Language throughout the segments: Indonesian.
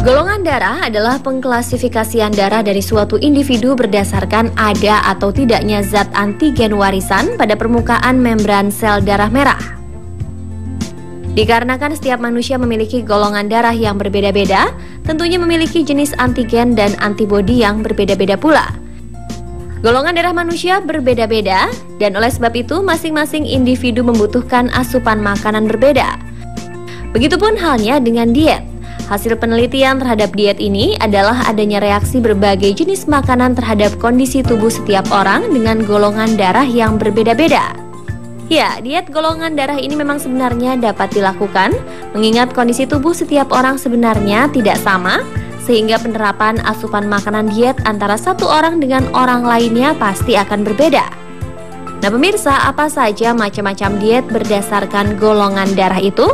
Golongan darah adalah pengklasifikasian darah dari suatu individu berdasarkan ada atau tidaknya zat antigen warisan pada permukaan membran sel darah merah. Dikarenakan setiap manusia memiliki golongan darah yang berbeda-beda, tentunya memiliki jenis antigen dan antibodi yang berbeda-beda pula. Golongan darah manusia berbeda-beda, dan oleh sebab itu masing-masing individu membutuhkan asupan makanan berbeda. Begitupun halnya dengan diet. Hasil penelitian terhadap diet ini adalah adanya reaksi berbagai jenis makanan terhadap kondisi tubuh setiap orang dengan golongan darah yang berbeda-beda. Ya, diet golongan darah ini memang sebenarnya dapat dilakukan, mengingat kondisi tubuh setiap orang sebenarnya tidak sama, sehingga penerapan asupan makanan diet antara satu orang dengan orang lainnya pasti akan berbeda. Nah pemirsa, apa saja macam-macam diet berdasarkan golongan darah itu?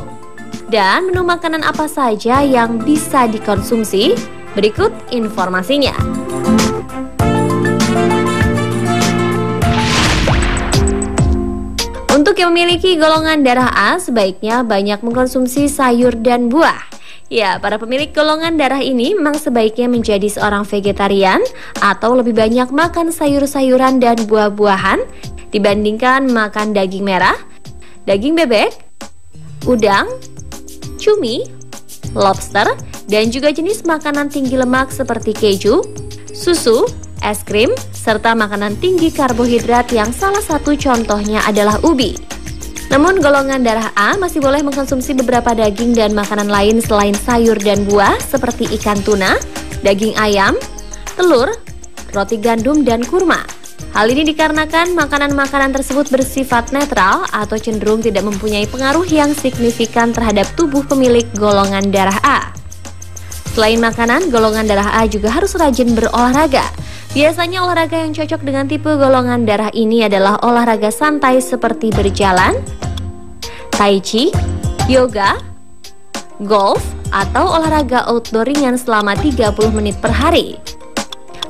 Dan menu makanan apa saja yang bisa dikonsumsi? Berikut informasinya. Untuk yang memiliki golongan darah A, sebaiknya banyak mengkonsumsi sayur dan buah. Ya, para pemilik golongan darah ini memang sebaiknya menjadi seorang vegetarian atau lebih banyak makan sayur-sayuran dan buah-buahan dibandingkan makan daging merah, daging bebek, udang, cumi, lobster, dan juga jenis makanan tinggi lemak seperti keju, susu, es krim, serta makanan tinggi karbohidrat yang salah satu contohnya adalah ubi. Namun golongan darah A masih boleh mengkonsumsi beberapa daging dan makanan lain selain sayur dan buah seperti ikan tuna, daging ayam, telur, roti gandum, dan kurma. Hal ini dikarenakan makanan-makanan tersebut bersifat netral atau cenderung tidak mempunyai pengaruh yang signifikan terhadap tubuh pemilik golongan darah A. Selain makanan, golongan darah A juga harus rajin berolahraga. Biasanya olahraga yang cocok dengan tipe golongan darah ini adalah olahraga santai seperti berjalan, tai chi, yoga, golf, atau olahraga outdoor ringan selama 30 menit per hari.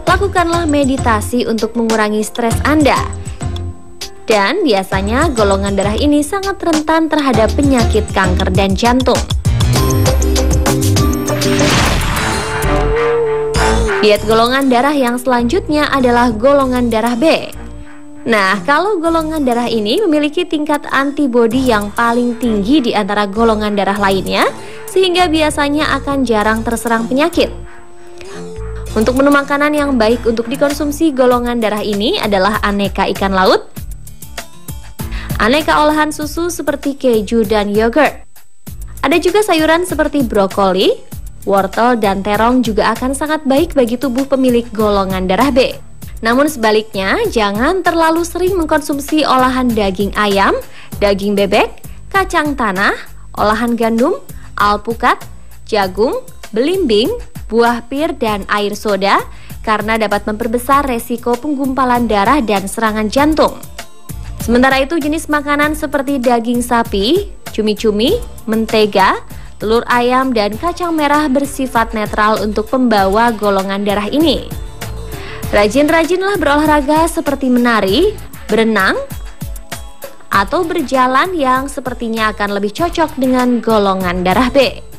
Lakukanlah meditasi untuk mengurangi stres Anda. Dan biasanya golongan darah ini sangat rentan terhadap penyakit kanker dan jantung. Diet golongan darah yang selanjutnya adalah golongan darah B. Nah, kalau golongan darah ini memiliki tingkat antibodi yang paling tinggi di antara golongan darah lainnya, sehingga biasanya akan jarang terserang penyakit. Untuk menu makanan yang baik untuk dikonsumsi golongan darah ini adalah aneka ikan laut, aneka olahan susu seperti keju dan yogurt. Ada juga sayuran seperti brokoli, wortel, dan terong juga akan sangat baik bagi tubuh pemilik golongan darah B. Namun sebaliknya, jangan terlalu sering mengkonsumsi olahan daging ayam, daging bebek, kacang tanah, olahan gandum, alpukat, jagung, belimbing, buah pir, dan air soda karena dapat memperbesar resiko penggumpalan darah dan serangan jantung. Sementara itu jenis makanan seperti daging sapi, cumi-cumi, mentega, telur ayam, dan kacang merah bersifat netral untuk pembawa golongan darah ini. Rajin-rajinlah berolahraga seperti menari, berenang, atau berjalan yang sepertinya akan lebih cocok dengan golongan darah B.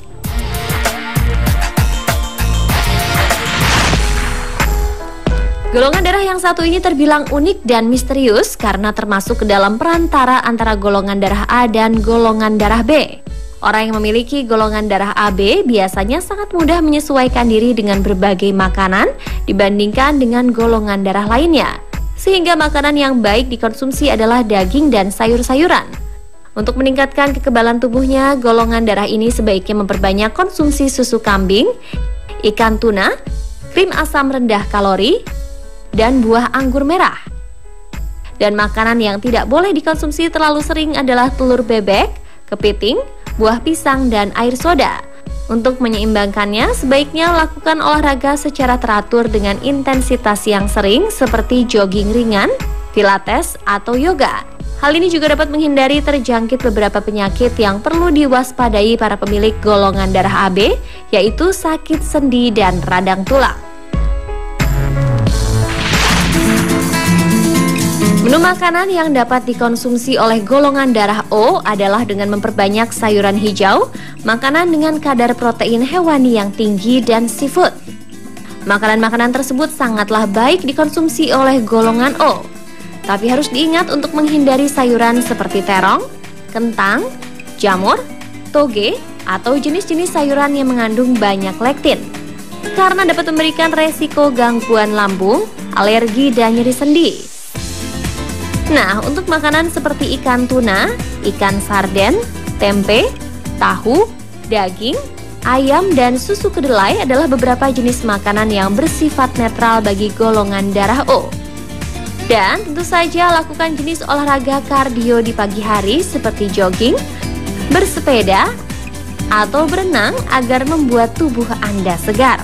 Golongan darah yang satu ini terbilang unik dan misterius karena termasuk ke dalam perantara antara golongan darah A dan golongan darah B. Orang yang memiliki golongan darah AB biasanya sangat mudah menyesuaikan diri dengan berbagai makanan dibandingkan dengan golongan darah lainnya. Sehingga makanan yang baik dikonsumsi adalah daging dan sayur-sayuran. Untuk meningkatkan kekebalan tubuhnya, golongan darah ini sebaiknya memperbanyak konsumsi susu kambing, ikan tuna, krim asam rendah kalori, dan buah anggur merah. Dan makanan yang tidak boleh dikonsumsi terlalu sering adalah telur bebek, kepiting, buah pisang, dan air soda. Untuk menyeimbangkannya, sebaiknya lakukan olahraga secara teratur dengan intensitas yang sering seperti jogging ringan, pilates, atau yoga. Hal ini juga dapat menghindari terjangkit beberapa penyakit yang perlu diwaspadai para pemilik golongan darah AB, yaitu sakit sendi dan radang tulang. Menu makanan yang dapat dikonsumsi oleh golongan darah O adalah dengan memperbanyak sayuran hijau, makanan dengan kadar protein hewani yang tinggi, dan seafood. Makanan-makanan tersebut sangatlah baik dikonsumsi oleh golongan O. Tapi harus diingat untuk menghindari sayuran seperti terong, kentang, jamur, toge, atau jenis-jenis sayuran yang mengandung banyak lektin, karena dapat memberikan resiko gangguan lambung, alergi, dan nyeri sendi. Nah, untuk makanan seperti ikan tuna, ikan sarden, tempe, tahu, daging, ayam, dan susu kedelai adalah beberapa jenis makanan yang bersifat netral bagi golongan darah O. Dan tentu saja lakukan jenis olahraga kardio di pagi hari seperti jogging, bersepeda, atau berenang agar membuat tubuh Anda segar.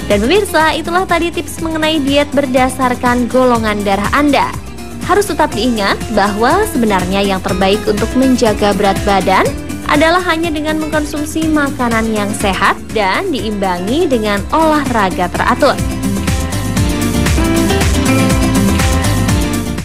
Dan pemirsa, itulah tadi tips mengenai diet berdasarkan golongan darah Anda. Harus tetap diingat bahwa sebenarnya yang terbaik untuk menjaga berat badan adalah hanya dengan mengkonsumsi makanan yang sehat dan diimbangi dengan olahraga teratur.